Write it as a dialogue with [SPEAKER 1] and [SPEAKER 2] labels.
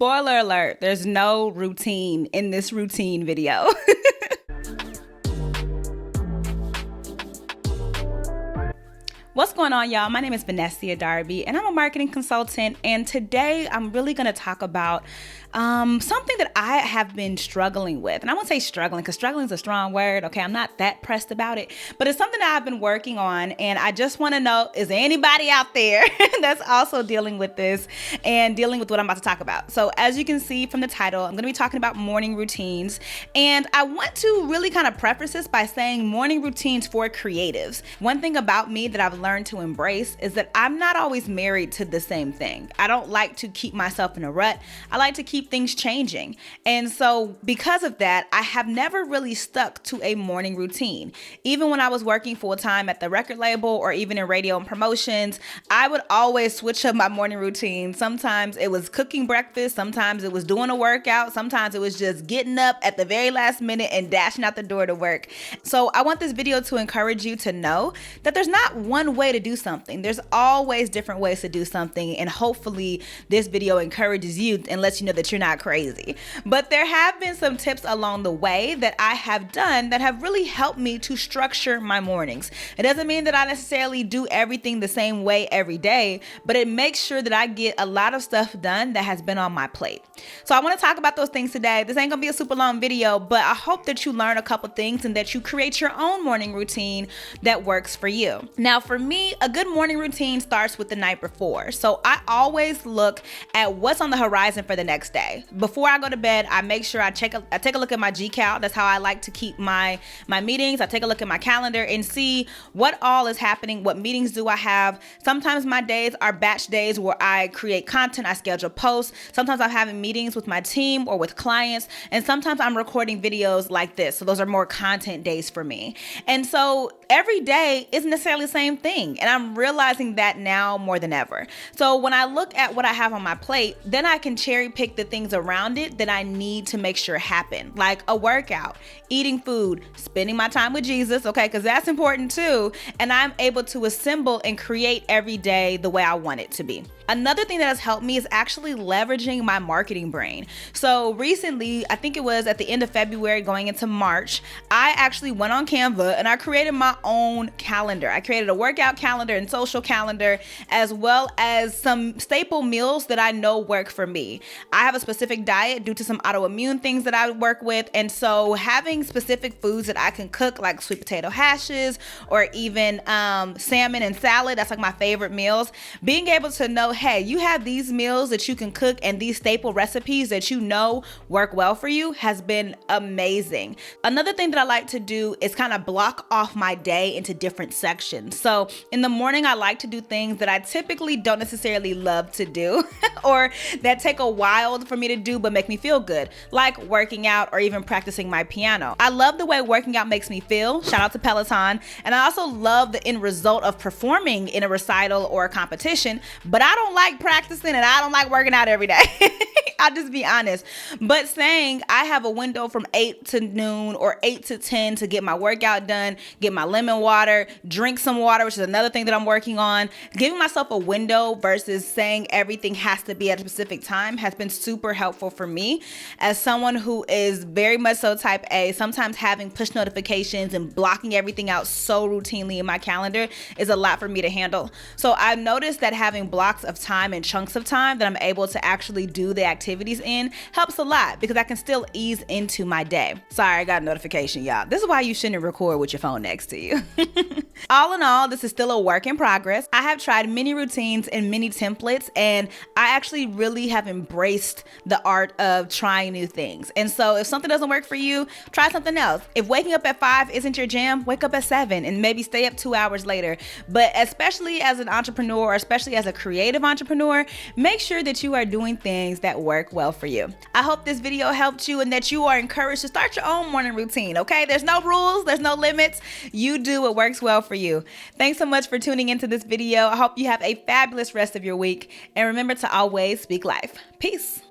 [SPEAKER 1] Spoiler alert, there's no routine in this routine video. What's going on, y'all? My name is Vannesia Darby and I'm a marketing consultant, and today I'm really going to talk about something that I have been struggling with. And I won't say struggling because struggling is a strong word. Okay, I'm not that pressed about it, but it's something that I've been working on, and I just want to know, is there anybody out there that's also dealing with this and dealing with what I'm about to talk about? So as you can see from the title, I'm going to be talking about morning routines, and I want to really kind of preface this by saying morning routines for creatives. One thing about me that I've learned to embrace is that I'm not always married to the same thing. I don't like to keep myself in a rut. I like to keep things changing. And so because of that, I have never really stuck to a morning routine. Even when I was working full time at the record label or even in radio and promotions, I would always switch up my morning routine. Sometimes it was cooking breakfast. Sometimes it was doing a workout. Sometimes it was just getting up at the very last minute and dashing out the door to work. So I want this video to encourage you to know that there's not one way to do something. There's always different ways to do something, and hopefully this video encourages you and lets you know that you're not crazy. But there have been some tips along the way that I have done that have really helped me to structure my mornings. It doesn't mean that I necessarily do everything the same way every day, but it makes sure that I get a lot of stuff done that has been on my plate. So I want to talk about those things today. This ain't gonna be a super long video, but I hope that you learn a couple things and that you create your own morning routine that works for you. Now, for me, a good morning routine starts with the night before. So I always look at what's on the horizon for the next day. Before I go to bed, I make sure I take a look at my GCal. That's how I like to keep my meetings. I take a look at my calendar and see what all is happening. What meetings do I have? Sometimes my days are batch days where I create content, I schedule posts. Sometimes I'm having meetings with my team or with clients, and sometimes I'm recording videos like this. So those are more content days for me. And so every day isn't necessarily the same thing. And I'm realizing that now more than ever. So when I look at what I have on my plate, then I can cherry pick the things around it that I need to make sure happen, like a workout, eating food, spending my time with Jesus, okay, because that's important too. And I'm able to assemble and create every day the way I want it to be. Another thing that has helped me is actually leveraging my marketing brain. So recently, I think it was at the end of February going into March, I actually went on Canva and I created my own calendar. I created a workout calendar and social calendar, as well as some staple meals that I know work for me. I have a specific diet due to some autoimmune things that I work with. And so having specific foods that I can cook, like sweet potato hashes or even salmon and salad, that's like my favorite meals. Being able to know, hey, you have these meals that you can cook and these staple recipes that you know work well for you has been amazing. Another thing that I like to do is kind of block off my day into different sections. So in the morning, I like to do things that I typically don't necessarily love to do or that take a while for me to do but make me feel good, like working out or even practicing my piano. I love the way working out makes me feel. Shout out to Peloton. And I also love the end result of performing in a recital or a competition, but I don't like practicing and I don't like working out every day. I'll just be honest. But saying I have a window from 8 to noon or 8 to 10 to get my workout done, get my lemon water, drink some water, which is another thing that I'm working on. Giving myself a window versus saying everything has to be at a specific time has been super helpful for me. As someone who is very much so type A, sometimes having push notifications and blocking everything out so routinely in my calendar is a lot for me to handle. So I've noticed that having blocks of time and chunks of time that I'm able to actually do the activities in helps a lot because I can still ease into my day. Sorry, I got a notification, y'all. This is why you shouldn't record with your phone next to you. All in all, this is still a work in progress. I have tried many routines and many templates, and I actually really have embraced the art of trying new things. And so if something doesn't work for you, try something else. If waking up at 5 isn't your jam, wake up at 7 and maybe stay up 2 hours later. But especially as an entrepreneur, or especially as a creative entrepreneur, make sure that you are doing things that work well for you. I hope this video helped you and that you are encouraged to start your own morning routine, okay? There's no rules, there's no limits. You do what works well for you. Thanks so much for tuning into this video. I hope you have a fabulous rest of your week. And remember to always speak life. Peace.